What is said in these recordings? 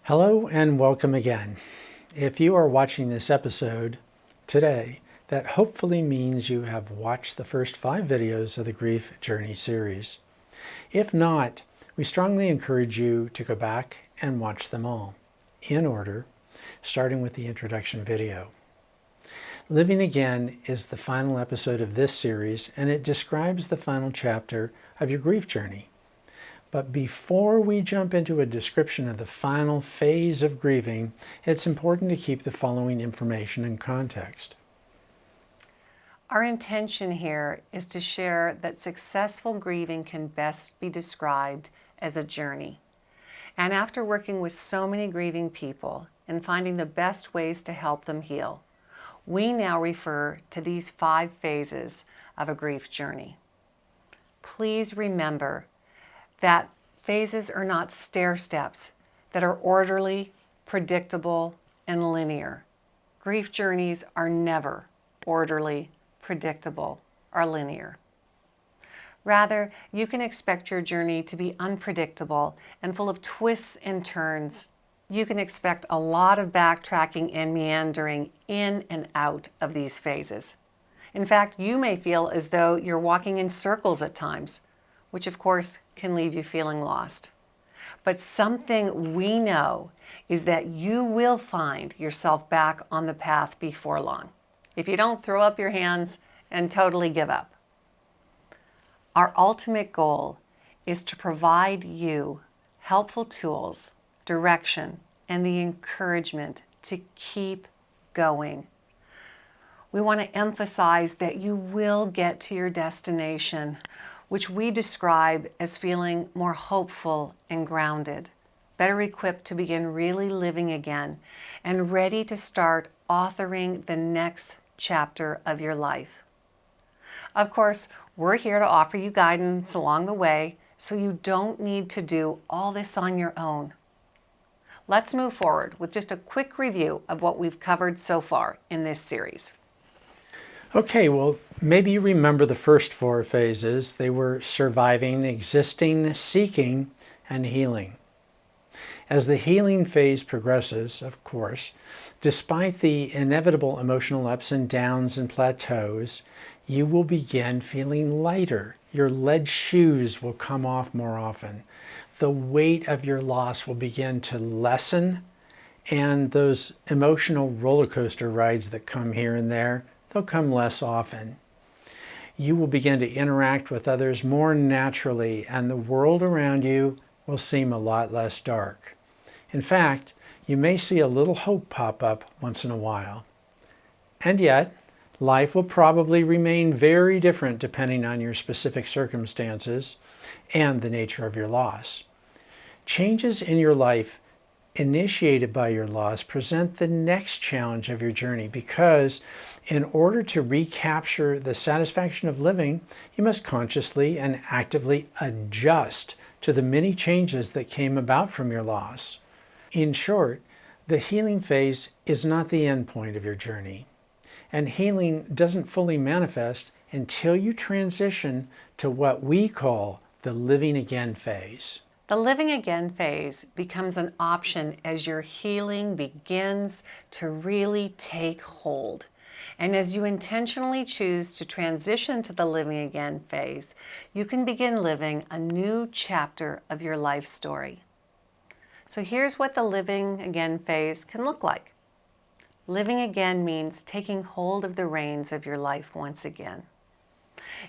Hello and welcome again. If you are watching this episode today, that hopefully means you have watched the first 5 videos of the Grief Journey series. If not, we strongly encourage you to go back and watch them all, in order, starting with the introduction video. Living Again is the final episode of this series, and it describes the final chapter of your grief journey. But before we jump into a description of the final phase of grieving, it's important to keep the following information in context. Our intention here is to share that successful grieving can best be described as a journey. And after working with so many grieving people and finding the best ways to help them heal, we now refer to these 5 phases of a grief journey. Please remember that phases are not stair steps that are orderly, predictable, and linear. Grief journeys are never orderly, predictable, or linear. Rather, you can expect your journey to be unpredictable and full of twists and turns. You can expect a lot of backtracking and meandering in and out of these phases. In fact, you may feel as though you're walking in circles at times, which of course can leave you feeling lost. But something we know is that you will find yourself back on the path before long, if you don't throw up your hands and totally give up. Our ultimate goal is to provide you helpful tools, direction, and the encouragement to keep going. We want to emphasize that you will get to your destination, which we describe as feeling more hopeful and grounded, better equipped to begin really living again, and ready to start authoring the next chapter of your life. Of course, we're here to offer you guidance along the way, so you don't need to do all this on your own. Let's move forward with just a quick review of what we've covered so far in this series. Okay, well, maybe you remember the first 4 phases. They were surviving, existing, seeking, and healing. As the healing phase progresses, of course, despite the inevitable emotional ups and downs and plateaus, you will begin feeling lighter. Your lead shoes will come off more often. The weight of your loss will begin to lessen, and those emotional roller coaster rides that come here and there, they'll come less often. You will begin to interact with others more naturally, and the world around you will seem a lot less dark. In fact, you may see a little hope pop up once in a while. And yet, life will probably remain very different depending on your specific circumstances and the nature of your loss. Changes in your life initiated by your loss present the next challenge of your journey, because in order to recapture the satisfaction of living, you must consciously and actively adjust to the many changes that came about from your loss. In short, the healing phase is not the end point of your journey, and healing doesn't fully manifest until you transition to what we call the living again phase. The living again phase becomes an option as your healing begins to really take hold. And as you intentionally choose to transition to the living again phase, you can begin living a new chapter of your life story. So here's what the living again phase can look like. Living again means taking hold of the reins of your life once again.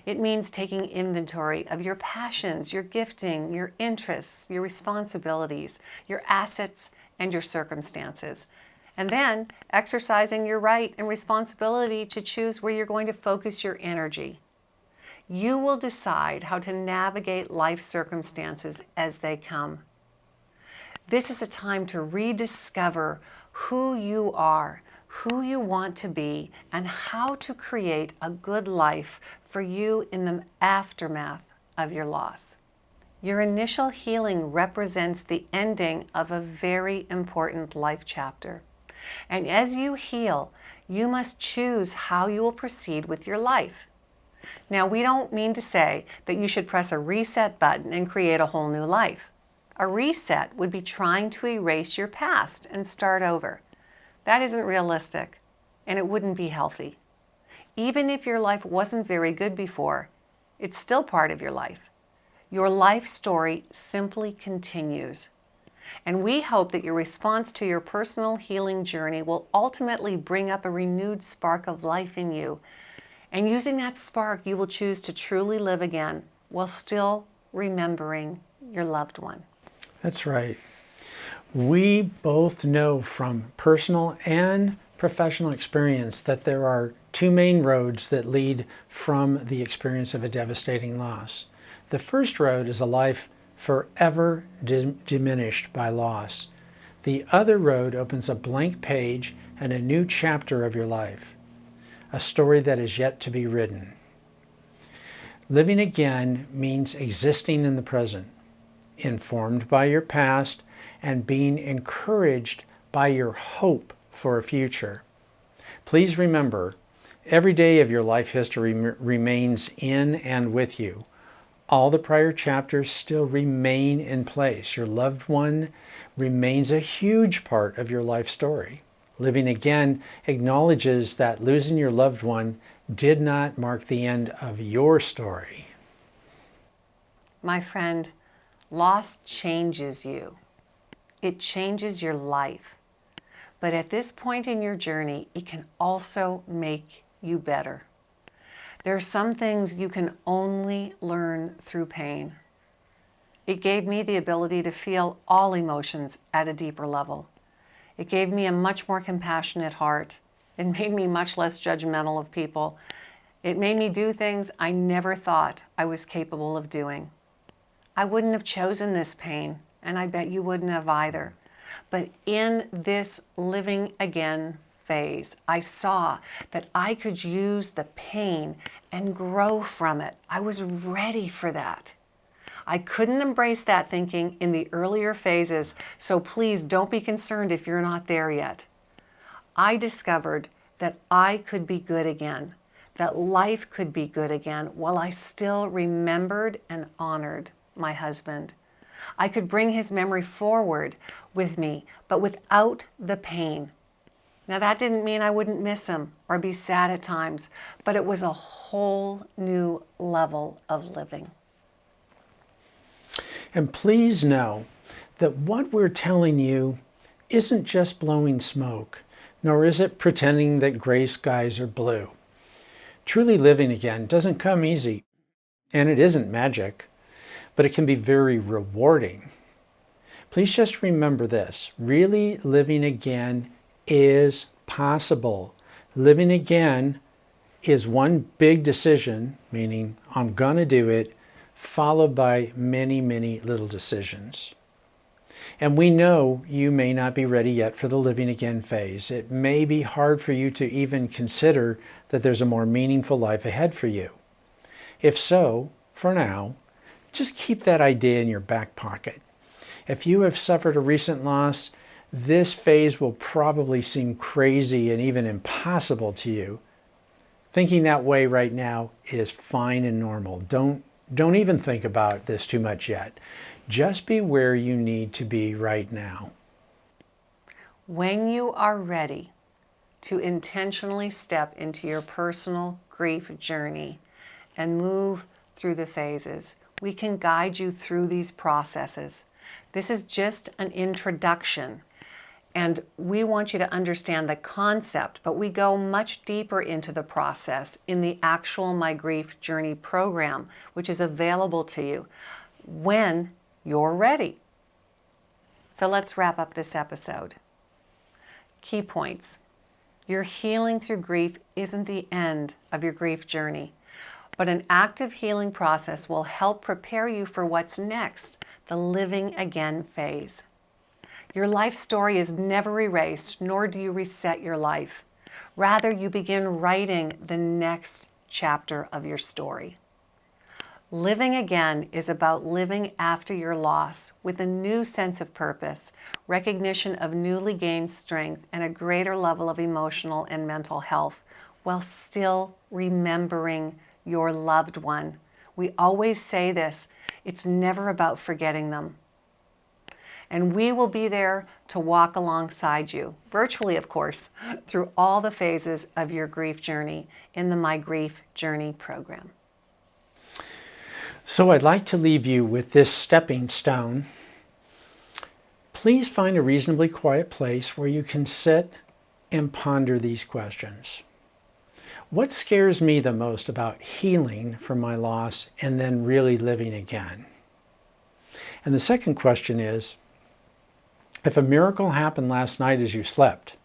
It means taking inventory of your passions, your gifting, your interests, your responsibilities, your assets, and your circumstances. And then exercising your right and responsibility to choose where you're going to focus your energy. You will decide how to navigate life circumstances as they come. This is a time to rediscover who you are, who you want to be, and how to create a good life for you in the aftermath of your loss. Your initial healing represents the ending of a very important life chapter. And as you heal, you must choose how you will proceed with your life. Now, we don't mean to say that you should press a reset button and create a whole new life. A reset would be trying to erase your past and start over. That isn't realistic, and it wouldn't be healthy. Even if your life wasn't very good before, it's still part of your life. Your life story simply continues. And we hope that your response to your personal healing journey will ultimately bring up a renewed spark of life in you. And using that spark, you will choose to truly live again while still remembering your loved one. That's right. We both know from personal and professional experience that there are two main roads that lead from the experience of a devastating loss. The first road is a life forever diminished by loss. The other road opens a blank page and a new chapter of your life, a story that is yet to be written. Living again means existing in the present, informed by your past and being encouraged by your hope for a future. Please remember, every day of your life history remains in and with you. All the prior chapters still remain in place. Your loved one remains a huge part of your life story. Living again acknowledges that losing your loved one did not mark the end of your story. My friend, loss changes you. It changes your life. But at this point in your journey, it can also make you better. There are some things you can only learn through pain. It gave me the ability to feel all emotions at a deeper level. It gave me a much more compassionate heart. It made me much less judgmental of people. It made me do things I never thought I was capable of doing. I wouldn't have chosen this pain, and I bet you wouldn't have either. But in this living again phase, I saw that I could use the pain and grow from it. I was ready for that. I couldn't embrace that thinking in the earlier phases, so please don't be concerned if you're not there yet. I discovered that I could be good again, that life could be good again while I still remembered and honored my husband. I could bring his memory forward with me, but without the pain. Now, that didn't mean I wouldn't miss him or be sad at times, but it was a whole new level of living. And please know that what we're telling you isn't just blowing smoke, nor is it pretending that gray skies are blue. Truly living again doesn't come easy, and it isn't magic, but it can be very rewarding. Please just remember this: really living again is possible. Living again is one big decision, meaning I'm gonna do it, followed by many, many little decisions. And we know you may not be ready yet for the living again phase. It may be hard for you to even consider that there's a more meaningful life ahead for you. If so, for now, just keep that idea in your back pocket. If you have suffered a recent loss, this phase will probably seem crazy and even impossible to you. Thinking that way right now is fine and normal. Don't even think about this too much yet. Just be where you need to be right now. When you are ready to intentionally step into your personal grief journey and move through the phases, we can guide you through these processes. This is just an introduction, and we want you to understand the concept, but we go much deeper into the process in the actual My Grief Journey program, which is available to you when you're ready. So let's wrap up this episode. Key points. Your healing through grief isn't the end of your grief journey, but an active healing process will help prepare you for what's next, the living again phase. Your life story is never erased, nor do you reset your life. Rather, you begin writing the next chapter of your story. Living again is about living after your loss with a new sense of purpose, recognition of newly gained strength, and a greater level of emotional and mental health, while still remembering your loved one. We always say this: it's never about forgetting them. And we will be there to walk alongside you, virtually of course, through all the phases of your grief journey in the My Grief Journey program. So I'd like to leave you with this stepping stone. Please find a reasonably quiet place where you can sit and ponder these questions. What scares me the most about healing from my loss and then really living again? And the second question is, if a miracle happened last night as you slept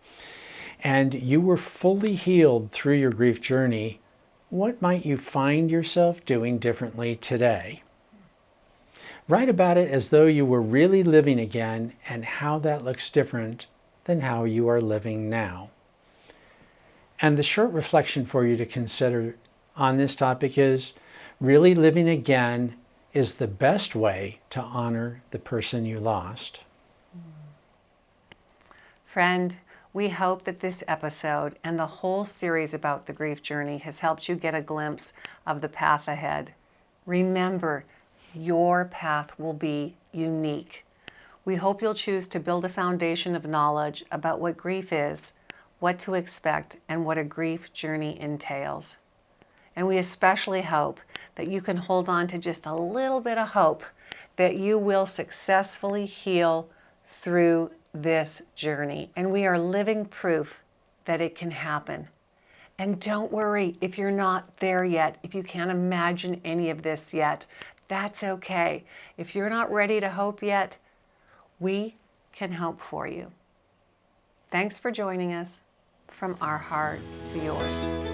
and you were fully healed through your grief journey, what might you find yourself doing differently today? Write about it as though you were really living again and how that looks different than how you are living now. And the short reflection for you to consider on this topic is, really living again is the best way to honor the person you lost. Friend, we hope that this episode and the whole series about the grief journey has helped you get a glimpse of the path ahead. Remember, your path will be unique. We hope you'll choose to build a foundation of knowledge about what grief is, what to expect, and what a grief journey entails. And we especially hope that you can hold on to just a little bit of hope that you will successfully heal through this journey. And we are living proof that it can happen. And don't worry if you're not there yet, if you can't imagine any of this yet, that's okay. If you're not ready to hope yet, we can hope for you. Thanks for joining us. From our hearts to yours.